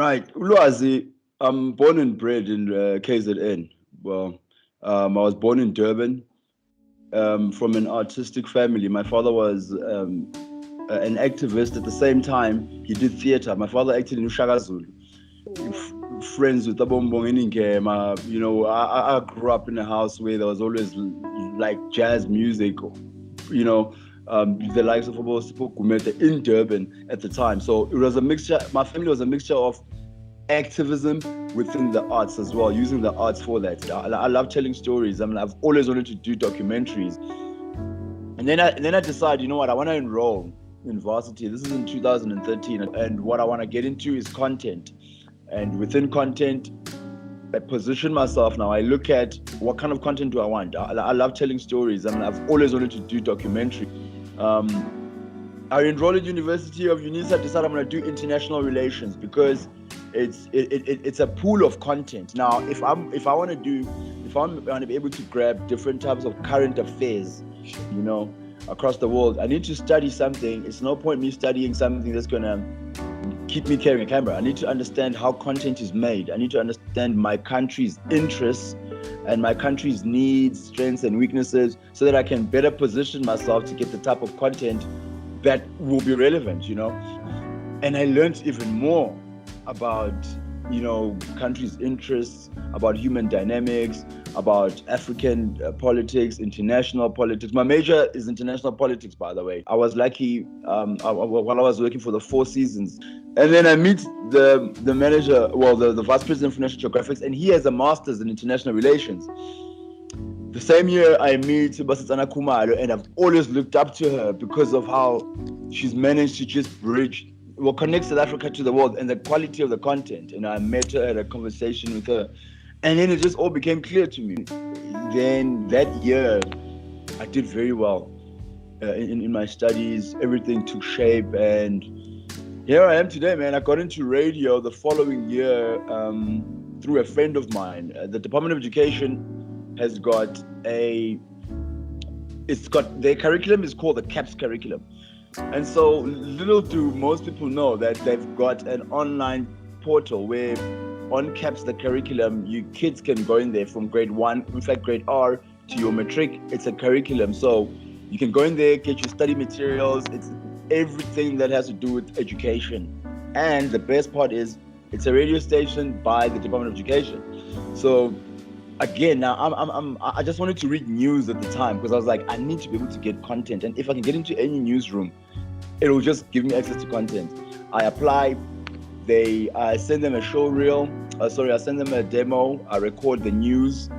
Right, Ulwazi, I'm born and bred in KZN. Well, I was born in Durban from an artistic family. My father was an activist. At the same time, he did theater. My father acted in Ushaka Zulu. Friends with Abombong Ngema. I grew up in a house where there was always like jazz music, you know, the likes of Sipo Gumede in Durban at the time. So it was a mixture. My family was a mixture of activism within the arts as well, using the arts for that. I love telling stories. I mean, I've always wanted to do documentaries. And then I decided, you know what, I want to enroll in varsity. This is in 2013. And what I want to get into is content. And within content, I position myself now. I look at what kind of content do I want. I love telling stories. I mean, I've always wanted to do documentary. I enrolled at University of UNISA. Decided I'm going to do international relations because it's a pool of content. Now, if I want to be able to grab different types of current affairs, across the world, I need to study something. It's no point me studying something that's going to keep me carrying a camera. I need to understand how content is made. I need to understand my country's interests and my country's needs, strengths, and weaknesses so that I can better position myself to get the type of content that will be relevant, And I learned even more about, countries' interests, about human dynamics, about African politics, international politics. My major is international politics, by the way. I was lucky while I was working for the Four Seasons. And then I meet the manager, the vice president of National Geographic, and he has a master's in international relations. The same year I meet Basitsana Kumalo, and I've always looked up to her because of how she's managed to just connect South Africa to the world and the quality of the content. And I met her, had a conversation with her, and then it just all became clear to me. Then that year, I did very well in my studies. Everything took shape, and here I am today, man. I got into radio the following year through a friend of mine. The Department of Education has got their curriculum is called the CAPS curriculum. And so little do most people know that they've got an online portal where on CAPS, the curriculum, you kids can go in there from grade 1, in fact, grade R to your matric. It's a curriculum. So you can go in there, get your study materials. It's everything that has to do with education. And the best part is it's a radio station by the Department of Education. So again, now I just wanted to read news at the time because I was like, I need to be able to get content. And if I can get into any newsroom, it will just give me access to content. I apply, I send them a show reel. I send them a demo. I record the news,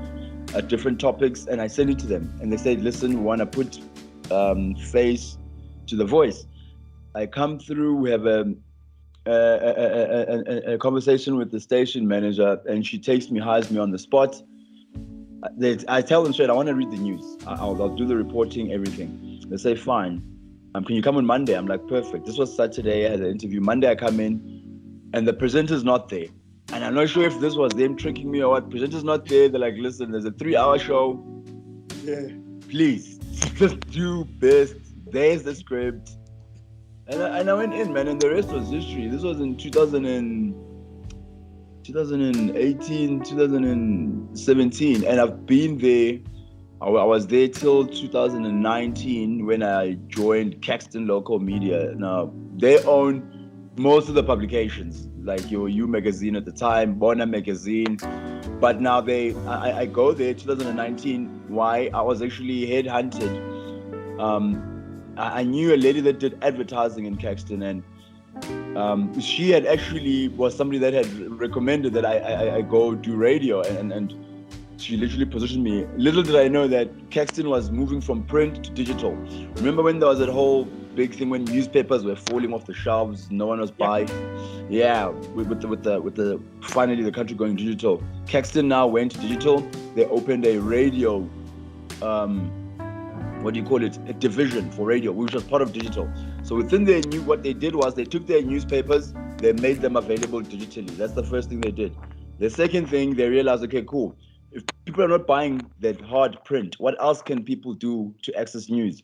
different topics, and I send it to them. And they say, listen, we want to put face to the voice. I come through, we have a conversation with the station manager, and she hires me on the spot. I tell them straight, I want to read the news. I'll do the reporting, everything. They say, fine. Can you come on Monday? I'm like, perfect. This was Saturday. I had an interview. Monday I come in, and the presenter's not there. And I'm not sure if this was them tricking me or what. Presenter's not there. They're like, listen, there's a 3-hour show. Yeah. Please, just do best. There's the script. And I went in, man, and the rest was history. This was in 2018, 2017, and I've been there. I was there till 2019 when I joined Caxton Local Media. Now, they own most of the publications, like your U magazine at the time, Bona magazine. But now I go there 2019. Why? I was actually headhunted. I knew a lady that did advertising in Caxton, and she had actually was somebody that had recommended that I go do radio, and she literally positioned me. Little did I know that Caxton was moving from print to digital. Remember when there was that whole big thing when newspapers were falling off the shelves, no one was buying? Yeah, with the finally the country going digital. Caxton now went digital. They opened a radio, a division for radio, which was part of digital. So within what they did was they took their newspapers, they made them available digitally. That's the first thing they did. The second thing, they realized, okay, cool. If people are not buying that hard print, what else can people do to access news?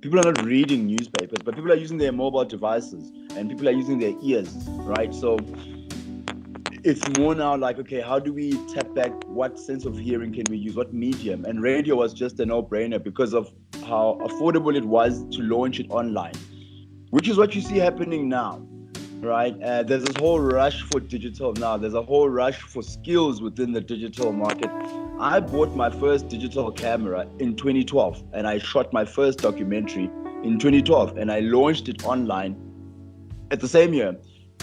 People are not reading newspapers, but people are using their mobile devices and people are using their ears, right? So It's more now like, okay, how do we tap back? What sense of hearing can we use? What medium? And radio was just a no-brainer because of how affordable it was to launch it online, which is what you see happening now, right? There's this whole rush for digital now. There's a whole rush for skills within the digital market. I bought my first digital camera in 2012, and I shot my first documentary in 2012, and I launched it online at the same year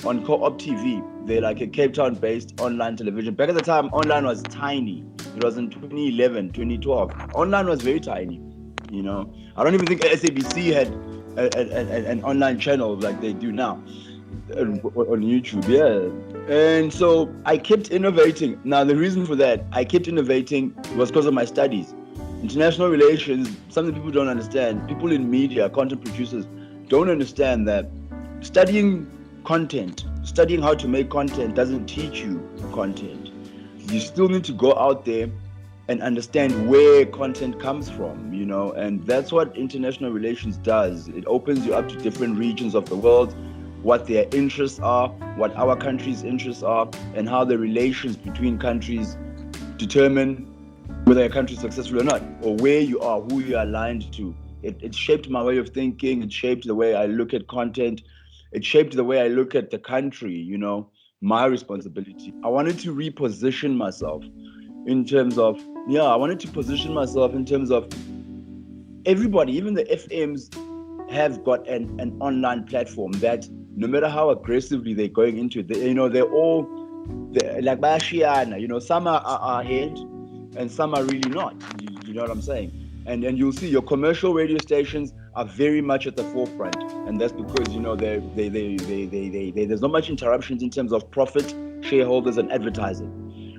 on Co-op TV. They're like a Cape Town-based online television. Back at the time, online was tiny. It was in 2011, 2012. Online was very tiny, you know. I don't even think SABC had an online channel like they do now on YouTube, yeah. And so I kept innovating. Now, the reason for that, I kept innovating was because of my studies. International relations, something people don't understand. People in media, content producers, don't understand that studying content, studying how to make content doesn't teach you content. You still need to go out there and understand where content comes from, you know, and that's what international relations does. It opens you up to different regions of the world, what their interests are, what our country's interests are, and how the relations between countries determine whether a country is successful or not, or where you are, who you are aligned to. It shaped my way of thinking. It shaped the way I look at content. It shaped the way I look at the country, you know, my responsibility. I wanted to reposition myself in terms of, everybody, even the FMs have got an online platform that no matter how aggressively they're going into it, they're like Bashiana, you know, some are ahead and some are really not. You know what I'm saying? And you'll see your commercial radio stations are very much at the forefront, and that's because, you know, there's not much interruptions in terms of profit, shareholders, and advertising.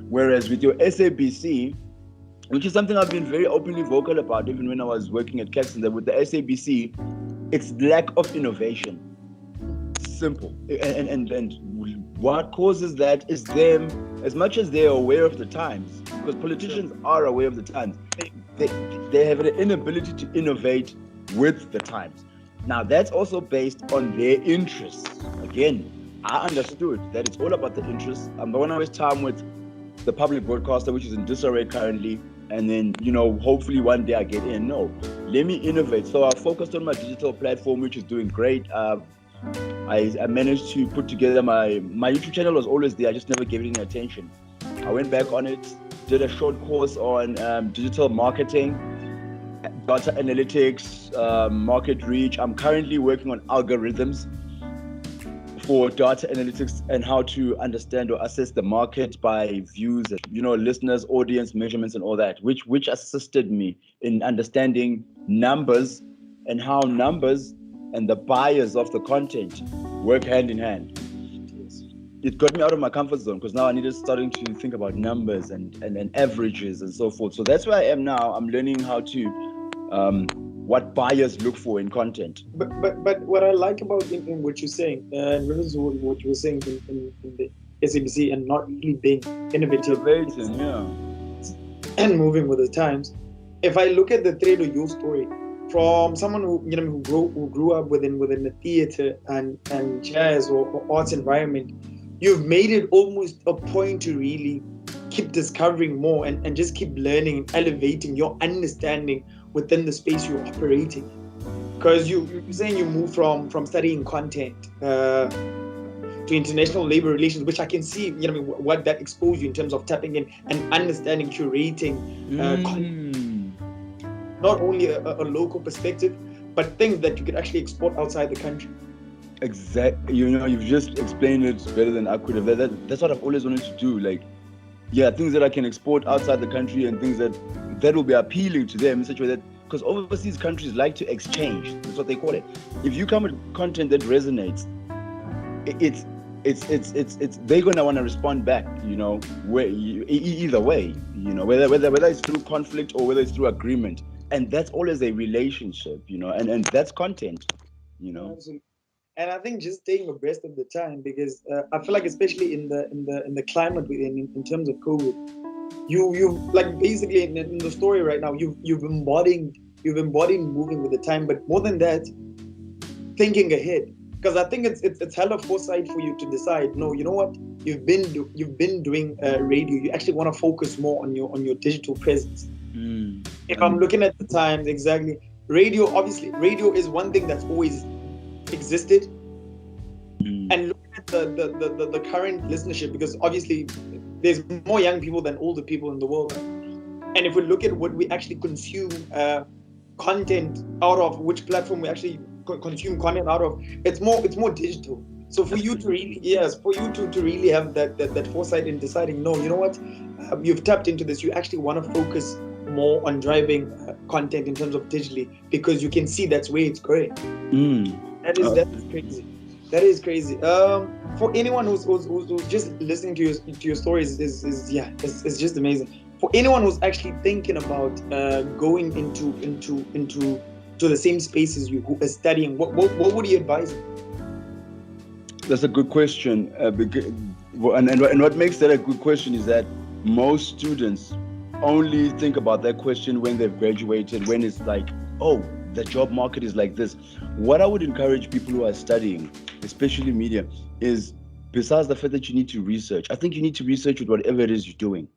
Whereas with your SABC, which is something I've been very openly vocal about, even when I was working at Caxton, that with the SABC, it's lack of innovation. Simple. And what causes that is them, as much as they're aware of the times, because politicians are aware of the times, they have an inability to innovate with the times. Now, that's also based on their interests. Again, I understood that it's all about the interests. I'm not going to waste time with the public broadcaster, which is in disarray currently, and then, you know, hopefully one day I get in. No, let me innovate. So I focused on my digital platform, which is doing great. I managed to put together my YouTube channel was always there. I just never gave it any attention. I went back on it, did a short course on digital marketing, data analytics, market reach. I'm currently working on algorithms for data analytics and how to understand or assess the market by views, you know, listeners, audience, measurements, and all that, which assisted me in understanding numbers and how numbers and the buyers of the content work hand in hand. It got me out of my comfort zone because now I needed starting to think about numbers and averages and so forth. So that's where I am now. I'm learning how to what buyers look for in content. But what I like about in what you're saying, and this is what you were saying in the SABC and not really being innovative, and moving with the times. If I look at the thread of your story, from someone who grew up within the theatre and jazz or arts environment, you've made it almost a point to really keep discovering more and just keep learning and elevating your understanding within the space you're operating. Because you're saying you moved from studying content to international labor relations, which I can see, what that exposed you in terms of tapping in and understanding, curating not only a local perspective, but things that you could actually export outside the country. Exactly. You've just explained it better than I could have. That's what I've always wanted to do. Things that I can export outside the country and things that will be appealing to them in such a way that, because overseas countries like to exchange. That's what they call it. If you come with content that resonates, it's they're gonna want to respond back. Either way. Whether it's through conflict or whether it's through agreement. And that's always a relationship, and that's content, Absolutely. And I think just staying abreast of the time, because I feel like, especially in the climate we're in terms of COVID, you like basically in the story right now, you've embodied moving with the time, but more than that, thinking ahead. because I think it's hella foresight for you to decide. No, you know what? You've been doing radio. You actually want to focus more on your digital presence. If I'm looking at the times exactly, radio is one thing that's always existed. And looking at the current listenership, because obviously there's more young people than older people in the world. And if we look at what we actually consume content out of, which platform we actually consume content out of, it's more digital. So for you to really, to really have that foresight in deciding, no, you know what, you've tapped into this, you actually want to focus more on driving content in terms of digitally, because you can see that's where it's going. That is crazy. That is crazy. For anyone who's just listening to your stories, is just amazing. For anyone who's actually thinking about going into the same space as you, who is studying, what would you advise them? That's a good question. And what makes that a good question is that most students only think about that question when they've graduated, when it's like, oh, the job market is like this. What I would encourage people who are studying, especially media, is besides the fact that you need to research, I think you need to research with whatever it is you're doing.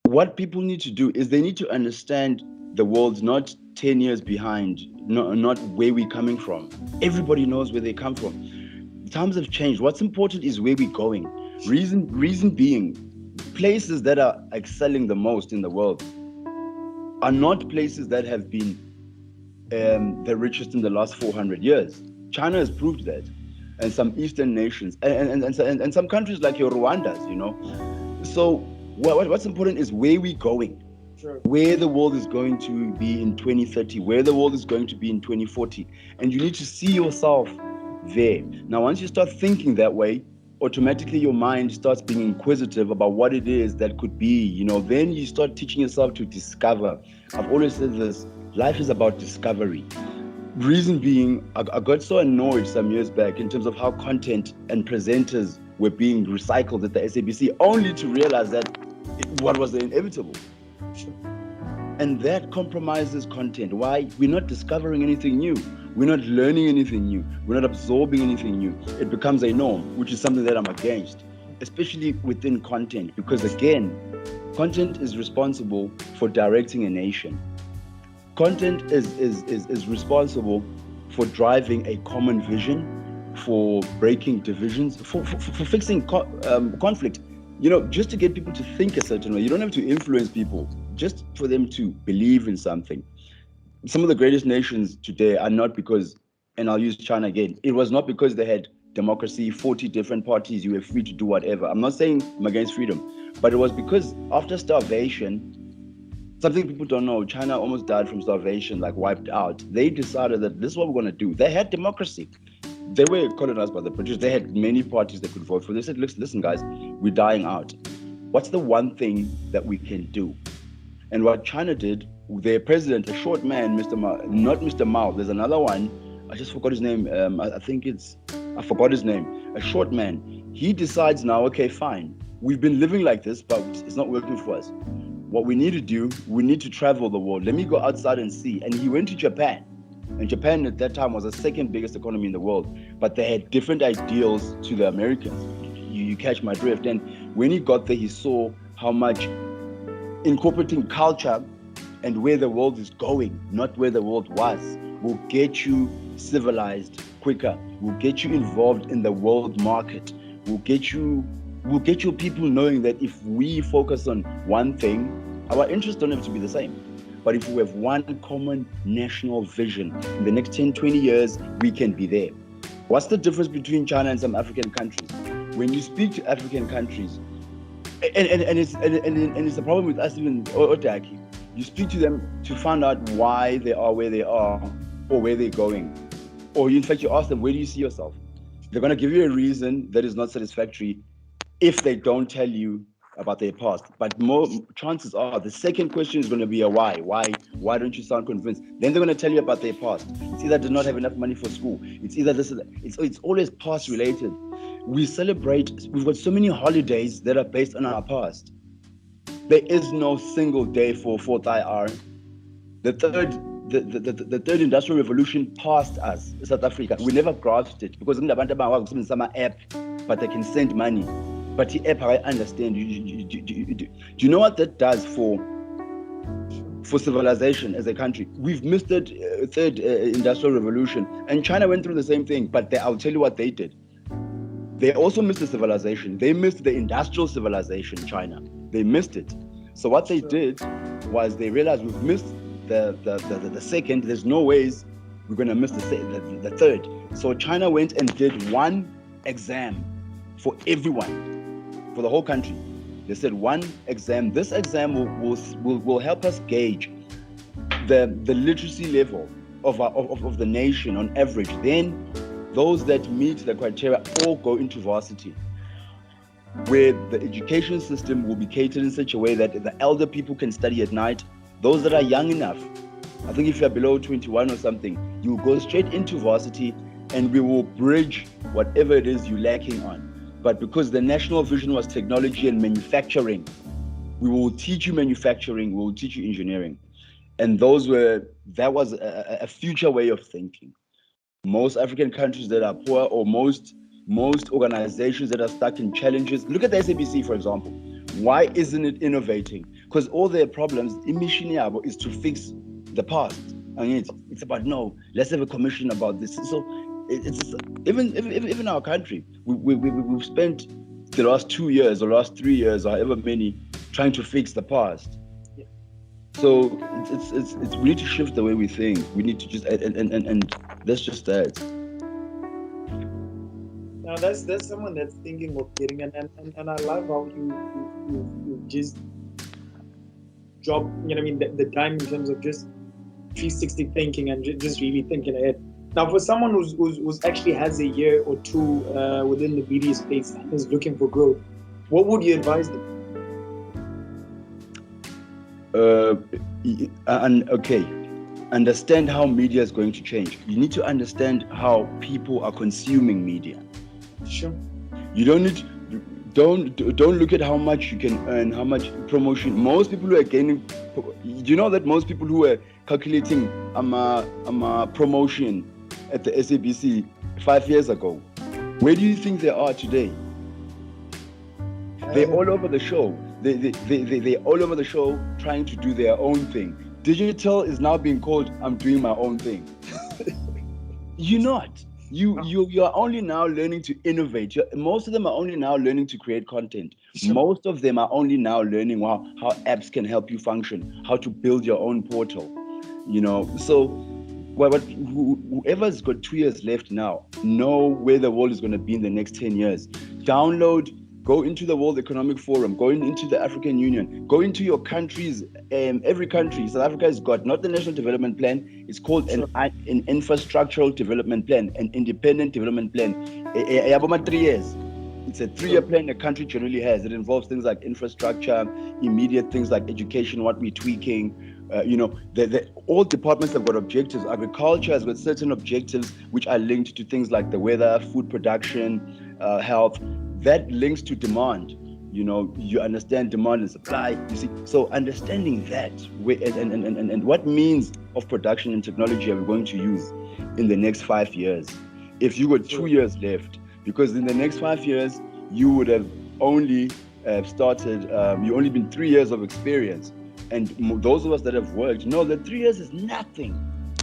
What people need to do is they need to understand the world's not 10 years behind, not where we're coming from. Everybody knows where they come from. Times have changed. What's important is where we're going. Reason being, places that are excelling the most in the world are not places that have been the richest in the last 400 years. China has proved that, and some Eastern nations, and some countries like your Rwandas, you know. So what's important is where we're going. Sure. Where the world is going to be in 2030, where the world is going to be in 2040, and you need to see yourself there. Now, once you start thinking that way, automatically your mind starts being inquisitive about what it is that could be, you know. Then you start teaching yourself to discover. I've always said this, life is about discovery. Reason being, I got so annoyed some years back in terms of how content and presenters were being recycled at the SABC, only to realize that what was the inevitable. And that compromises content. Why? We're not discovering anything new. We're not learning anything new. We're not absorbing anything new. It becomes a norm, which is something that I'm against, especially within content, because again, content is responsible for directing a nation. Content is responsible for driving a common vision, for breaking divisions, for fixing conflict. You know, just to get people to think a certain way. You don't have to influence people, just for them to believe in something. Some of the greatest nations today are not because, and I'll use China again, it was not because they had democracy, 40 different parties, you were free to do whatever. I'm not saying I'm against freedom, but it was because after starvation, something people don't know, China almost died from starvation, like wiped out. They decided that this is what we're going to do. They had democracy. They were colonized by the British. They had many parties they could vote for. They said, listen, guys, we're dying out. What's the one thing that we can do? And what China did, their president, a short man, not Mr. Mao, there's another one, I just forgot his name. I forgot his name. A short man. He decides now, okay, fine. We've been living like this, but it's not working for us. What we need to do, we need to travel the world. Let me go outside and see. And he went to Japan. And Japan at that time was the second biggest economy in the world. But they had different ideals to the Americans. You catch my drift. And when he got there, he saw how much incorporating culture and where the world is going, not where the world was, will get you civilized quicker, will get you involved in the world market, will get you people knowing that if we focus on one thing, our interests don't have to be the same. But if we have one common national vision, in the next 10, 20 years, we can be there. What's the difference between China and some African countries? When you speak to African countries, and it's a problem with us even Otaki, you speak to them to find out why they are where they are or where they're going. Or in fact, you ask them, where do you see yourself? They're going to give you a reason that is not satisfactory if they don't tell you about their past. But more chances are the second question is going to be a why. Why don't you sound convinced? Then they're going to tell you about their past. It's either did not have enough money for school. It's either this. It's always past related. We've got so many holidays that are based on our past. There is no single day for 4th IR. The the third industrial revolution passed us, South Africa. We never grasped it because some app, but they can send money. But the app, I understand. Do you know what that does for civilization as a country? We've missed the third industrial revolution, and China went through the same thing. But I'll tell you what they did. They also missed the civilization. They missed the industrial civilization. China, they missed it. So what they did was they realized we've missed the second. There's no ways we're going to miss the third. So China went and did one exam for everyone, for the whole country. They said one exam. This exam will help us gauge the literacy level of the nation on average. Then those that meet the criteria all go into varsity, where the education system will be catered in such a way that the elder people can study at night. Those that are young enough, I think if you're below 21 or something, you will go straight into varsity, and we will bridge whatever it is you're lacking on. But because the national vision was technology and manufacturing, we will teach you manufacturing, we will teach you engineering. And that was a future way of thinking. Most African countries that are poor, or most organizations that are stuck in challenges. Look at the SABC, for example. Why isn't it innovating? Because all their problems, mission is to fix the past. I mean, it's about, no, let's have a commission about this. So it's even our country, we've spent the last 2 years or last 3 years, or however many, trying to fix the past. Yeah. So it's we need to shift the way we think. We need to just and that's just that. Now that's someone that's thinking of getting and I love how you just drop, the time in terms of just 360 thinking and just really thinking ahead. Now, for someone who's actually has a year or two within the media space and is looking for growth, what would you advise them? Understand how media is going to change. You need to understand how people are consuming media. Sure. You don't look at how much you can earn, how much promotion. Most people who are gaining, do you know that most people who are calculating promotion at the SABC 5 years ago, where do you think they are today? They're all over the show. They're all over the show trying to do their own thing. Digital is now being called, I'm doing my own thing. You're not. You are only now learning to innovate. Most of them are only now learning to create content. Sure. Most of them are only now learning how apps can help you function, how to build your own portal. So whoever's got 2 years left now, know where the world is going to be in the next 10 years. Go into the World Economic Forum, go into the African Union, go into your countries. Every country, South Africa has got not the National Development Plan, it's called an infrastructural development plan, an independent development plan. 3 years. It's a 3-year plan a country generally has. It involves things like infrastructure, immediate things like education, what we're tweaking. All departments have got objectives. Agriculture has got certain objectives which are linked to things like the weather, food production, health. That links to demand. You understand demand and supply. You see, so understanding that and what means of production and technology are we going to use in the next 5 years? If you got 2 years left, because in the next 5 years you would have only started. You only been 3 years of experience, and those of us that have worked know that 3 years is nothing.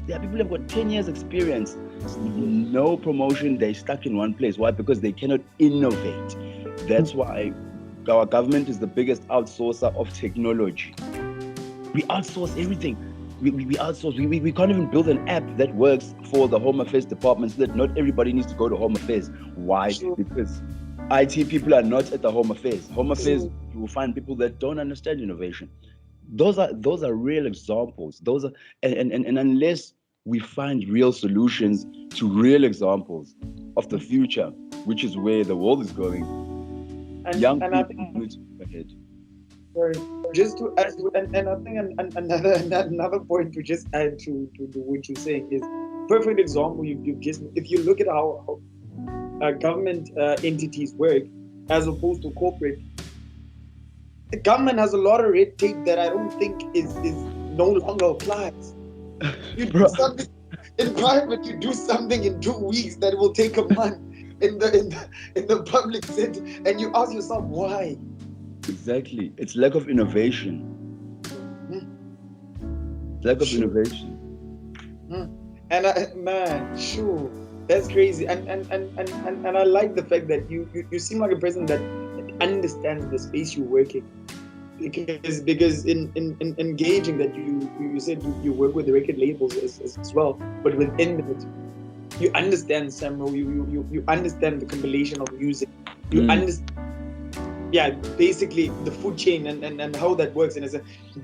There are people who have got 10 years experience, no promotion, they're stuck in one place. Why? Because they cannot innovate. That's why our government is the biggest outsourcer of technology. We outsource everything. We outsource. We can't even build an app that works for the Home Affairs department so that not everybody needs to go to Home Affairs. Why? Because IT people are not at the Home Affairs. Home Affairs, you will find people that don't understand innovation. Those are real examples. And unless we find real solutions to real examples of the future, which is where the world is going, young people need to go ahead. Sorry, just to add to, and I think another point to just add to what you're saying is perfect example. You've just, if you look at how government entities work as opposed to corporate. The government has a lot of red tape that I don't think is no longer applies. You do Bro, something in private, you do something in 2 weeks that will take a month in the public setting, and you ask yourself why. exactly. It's lack of innovation. Hmm, Lack of Sure. innovation. Hmm. And man, sure, that's crazy. And I like the fact that you seem like a person that understands the space you work in. Because in engaging that you said you work with the record labels as well, but within it, you understand Samuel, you understand the compilation of music, you Mm. understand, yeah, basically the food chain and how that works, and it's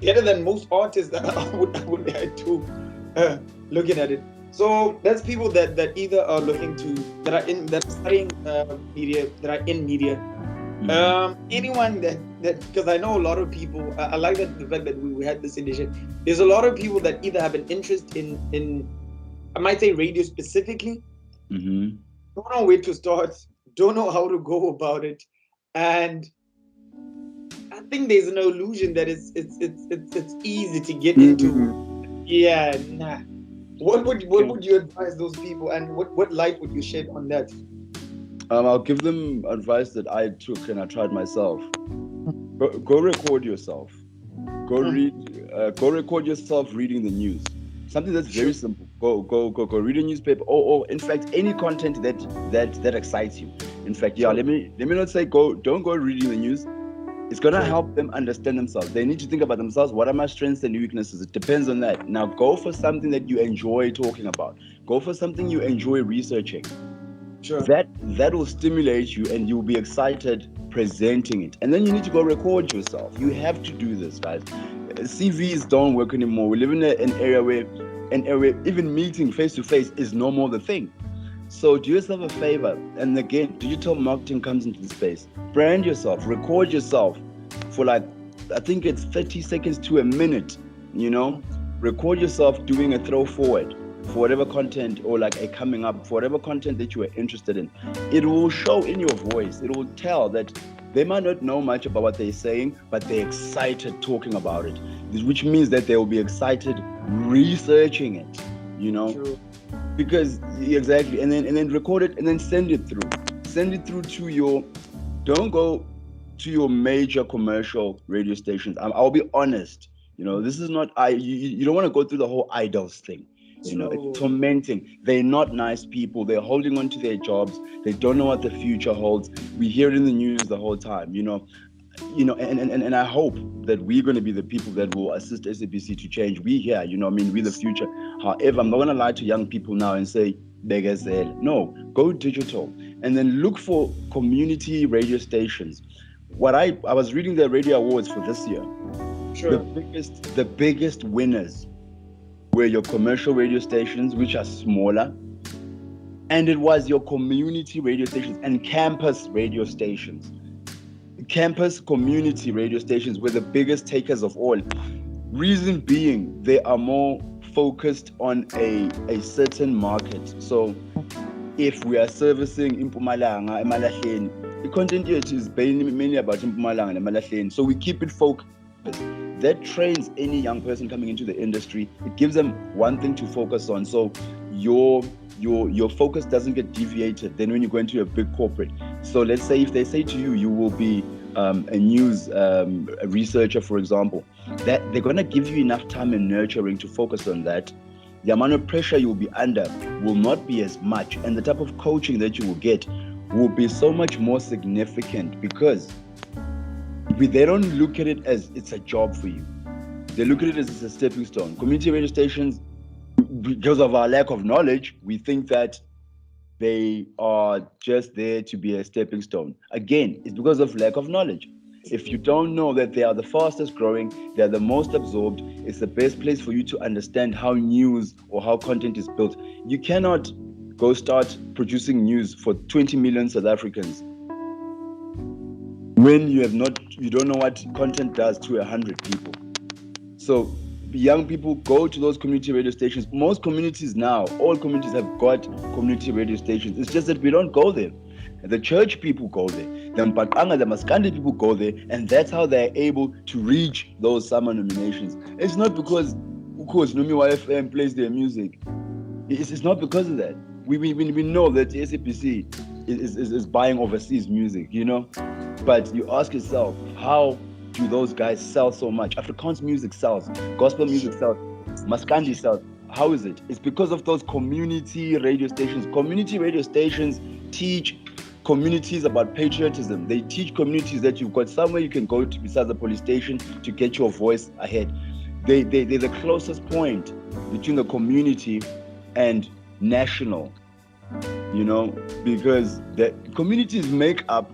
better than most artists that I would add to looking at it. So that's people that either are looking to, that are studying media, that are in media. Mhm. Anyone that because I know a lot of people. I like that the fact that we had this edition. There's a lot of people that either have an interest in I might say radio specifically, Mhm. don't know where to start, don't know how to go about it, and I think there's an illusion that it's easy to get into. Mm. Yeah, nah. What Okay. would you advise those people, and what light would you shed on that? I'll give them advice that I took and I tried myself. Go record yourself. Go Hmm, read. Go record yourself reading the news. Something that's very sure. simple. Go read a newspaper, or in fact any content that excites you. In fact, yeah. Sure. Let me not say go. Don't go reading the news. It's gonna Sure. help them understand themselves. They need to think about themselves. What are my strengths and weaknesses? It depends on that. Now go for something that you enjoy talking about. Go for something you enjoy researching. Sure. That will stimulate you and you'll be excited presenting it. And then you need to go record yourself. You have to do this, guys. CVs don't work anymore. We live in an area even meeting face to face is no more the thing. So do yourself a favor. And again, digital marketing comes into the space. Brand yourself, record yourself for like, I think it's 30 seconds to a minute, you know? Hmm, Record yourself doing a throw forward for whatever content, or like a coming up for whatever content that you are interested in. It will show in your voice. It will tell that they might not know much about what they're saying, but they're excited talking about it, which means that they will be excited researching it, you know? sure. Because exactly, and then record it and then send it through to your, don't go to your major commercial radio stations. I'll be honest, this is not, you don't want to go through the whole idols thing. It's True. tormenting. They're not nice people. They're holding on to their jobs. They don't know what the future holds. We hear it in the news the whole time. And I hope that we're going to be the people that will assist SABC to change. We here, we're the future. However, I'm not going to lie to young people now and say, Begazelle. No, go digital and then look for community radio stations. I was reading the radio awards for this year. The Sure. biggest winners were your commercial radio stations, which are smaller, and it was your community radio stations and campus radio stations. Campus community radio stations were the biggest takers of all. Reason being, they are more focused on a certain market. So if we are servicing Impumalanga, Emalahleni, the content here is mainly about Impumalanga and Emalahleni. So we keep it focused. That trains any young person coming into the industry. It gives them one thing to focus on. So your focus doesn't get deviated then when you go into a big corporate. So let's say if they say to you, you will be a news a researcher, for example, that they're going to give you enough time and nurturing to focus on that. The amount of pressure you'll be under will not be as much, and the type of coaching that you will get will be so much more significant, because they don't look at it as it's a job for you. They look at it as it's a stepping stone. Community radio stations, because of our lack of knowledge, we think that they are just there to be a stepping stone. Again, it's because of lack of knowledge. If you don't know that they are the fastest growing, they are the most absorbed, it's the best place for you to understand how news or how content is built. You cannot go start producing news for 20 million South Africans when you don't know what content does to 100 people. So young people, go to those community radio stations. Most communities now, all communities have got community radio stations. It's just that we don't go there. The church people go there. The Mpakanga, the Maskandi people go there, and that's how they're able to reach those summer nominations. It's not because Because Nomi YFM plays their music. It's not because of that. We know that SABC is buying overseas music, you know. But you ask yourself, how do those guys sell so much? Afrikaans music sells, gospel music sells, Maskandi sells. How is it? It's because of those community radio stations. Community radio stations teach communities about patriotism. They teach communities that you've got somewhere you can go to besides the police station to get your voice ahead. They're the closest point between the community and national, you know, because the communities make up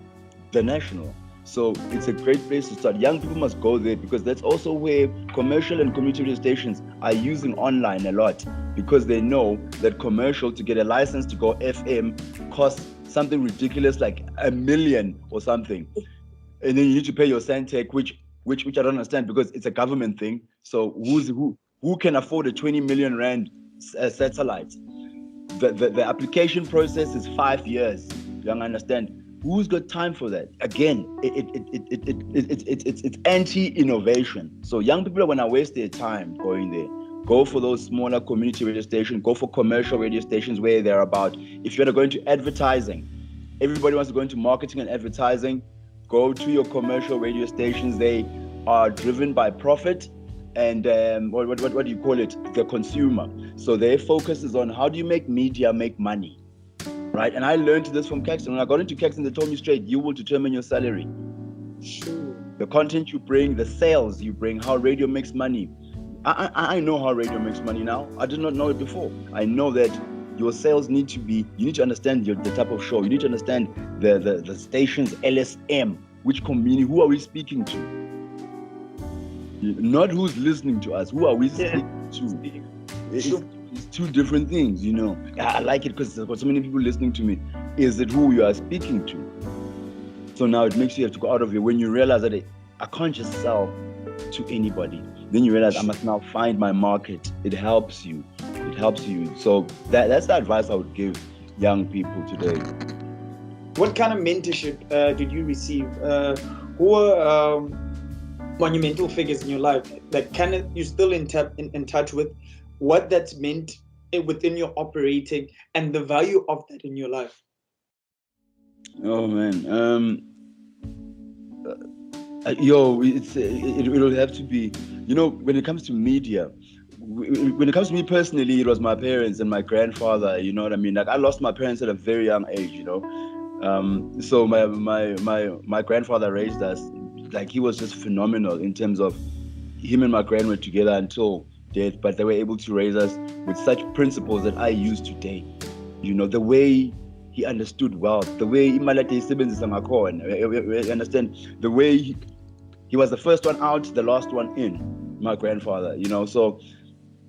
the national. So it's a great place to start. Young people must go there because that's also where commercial and community radio stations are using online a lot, because they know that commercial, to get a license to go FM, costs something ridiculous like $1 million or something. And then you need to pay your Santec, which I don't understand because it's a government thing. So who can afford a 20 million rand satellite? The application process is 5 years. You don't understand. Who's got time for that? Again, it's anti-innovation. So young people are gonna waste their time going there. Go for those smaller community radio stations. Go for commercial radio stations where they're about. If you're going to advertising, everybody wants to go into marketing and advertising. Go to your commercial radio stations. They are driven by profit and what do you call it? The consumer. So their focus is on how do you make media make money, right? And I learned this from Caxton. When I got into Caxton, they told me straight, you will determine your salary. Sure. The content you bring, the sales you bring, how radio makes money. I know how radio makes money now. I did not know it before. I know that your sales need to be, you need to understand the type of show. You need to understand the station's LSM, which community, who are we speaking to? Not who's listening to us, who are we speaking to? It's two different things, you know. I like it because there's got so many people listening to me. Is it who you are speaking to? So now it makes you have to go out of your, when you realize that I can't just sell to anybody. Then you realize I must now find my market. It helps you. It helps you. So that's the advice I would give young people today. What kind of mentorship did you receive? Who were monumental figures in your life that you're still in touch with? What that's meant within your operating and the value of that in your life? Oh man, it'll have to be, you know, when it comes to media, when it comes to me personally, it was my parents and my grandfather. You know what I mean? Like I lost my parents at a very young age. You know, so my grandfather raised us. Like he was just phenomenal in terms of him and my grand were together until death, but they were able to raise us with such principles that I use today. You know, the way he understood wealth, the way you understand, the way he was the first one out, the last one in, my grandfather, you know. So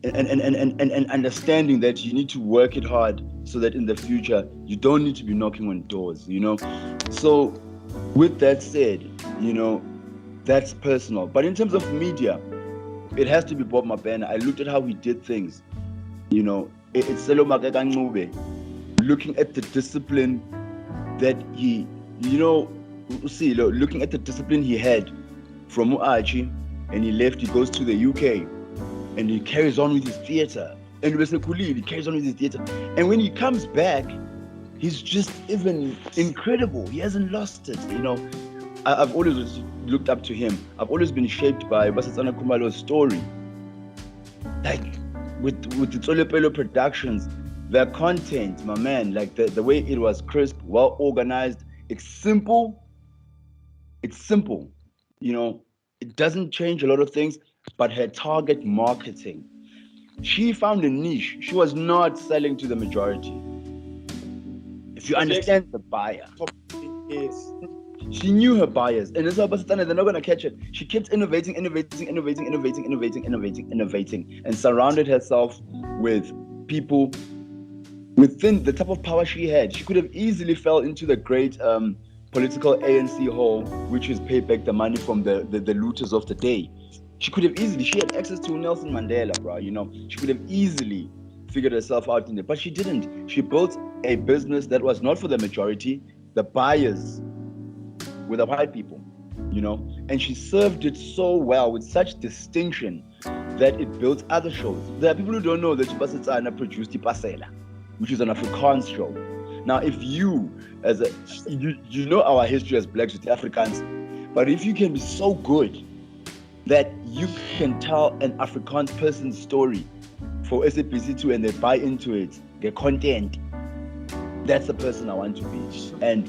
and understanding that you need to work it hard so that in the future you don't need to be knocking on doors, you know. So with that said, you know, that's personal. But in terms of media, it has to be Bob Mabena. I looked at how he did things, you know. It's looking at the discipline that he, you know, looking at the discipline he had from Uachi, and he left, he goes to the UK, and he carries on with his theater. And he carries on with his theater. And when he comes back, he's just even incredible. He hasn't lost it, you know. I've always looked up to him. I've always been shaped by Basetsana Kumalo's story. Like with the Tsolepelo Productions, their content, my man, like the way it was crisp, well organized, it's simple, you know. It doesn't change a lot of things, but her target marketing, she found a niche. She was not selling to the majority. If you understand the buyer. Yes. She knew her buyers, and they're not gonna catch it. She kept innovating, and surrounded herself with people within the type of power she had. She could have easily fell into the great political ANC hole, which is pay back the money from the looters of the day. She could have easily, she had access to Nelson Mandela, bro, you know. She could have easily figured herself out in there, but she didn't. She built a business that was not for the majority. The buyers were the white people, you know, and she served it so well with such distinction that it built other shows. There are people who don't know that Chipasetsana produced Ipasela, which is an Afrikaans show. Now, if you, you know our history as blacks with the Afrikaans, but if you can be so good that you can tell an Afrikaans person's story for SABC2 and they buy into it, the content, that's the person I want to be. And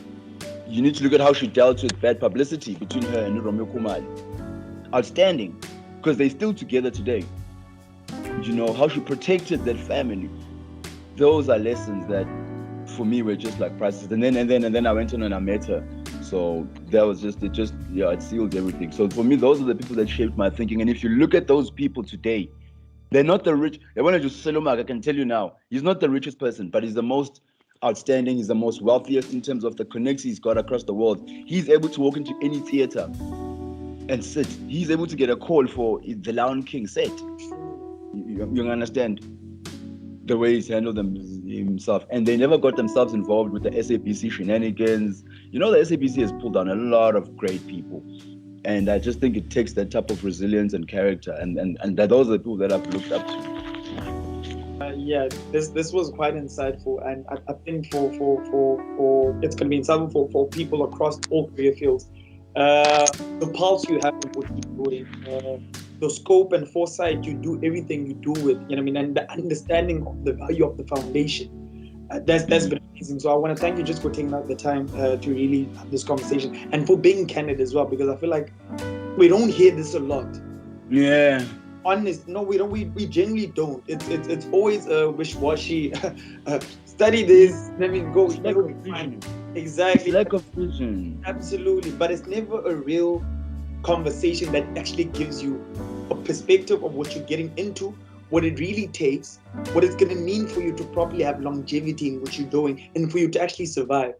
you need to look at how she dealt with bad publicity between her and Romeo Kumali. Outstanding, because they're still together today. You know, how she protected that family. Those are lessons that, for me, were just like priceless. And then I went on and I met her. So that was it sealed everything. So for me, those are the people that shaped my thinking. And if you look at those people today, they're not the rich. I want to just Selomak, I can tell you now, he's not the richest person, but he's the most outstanding. He's the most wealthiest in terms of the connections he's got across the world. He's able to walk into any theater and sit. He's able to get a call for the Lion King set. You understand the way he's handled them himself. And they never got themselves involved with the SABC shenanigans. You know, the SABC has pulled down a lot of great people. And I just think it takes that type of resilience and character. And those are the people that I've looked up to. This was quite insightful, and I think for it's going to be insightful for people across all career fields. The pulse you have with what you're doing, the scope and foresight you do everything you do with, you know what I mean, and the understanding of the value of the foundation. That's been amazing. So I want to thank you just for taking out the time to really have this conversation, and for being candid as well, because I feel like we don't hear this a lot. Yeah. Honest, no, we don't. We generally don't. It's always wish-washy. Study this, let me go. Lack of vision. Exactly. Lack of vision. Absolutely, but it's never a real conversation that actually gives you a perspective of what you're getting into, what it really takes, what it's going to mean for you to properly have longevity in what you're doing, and for you to actually survive.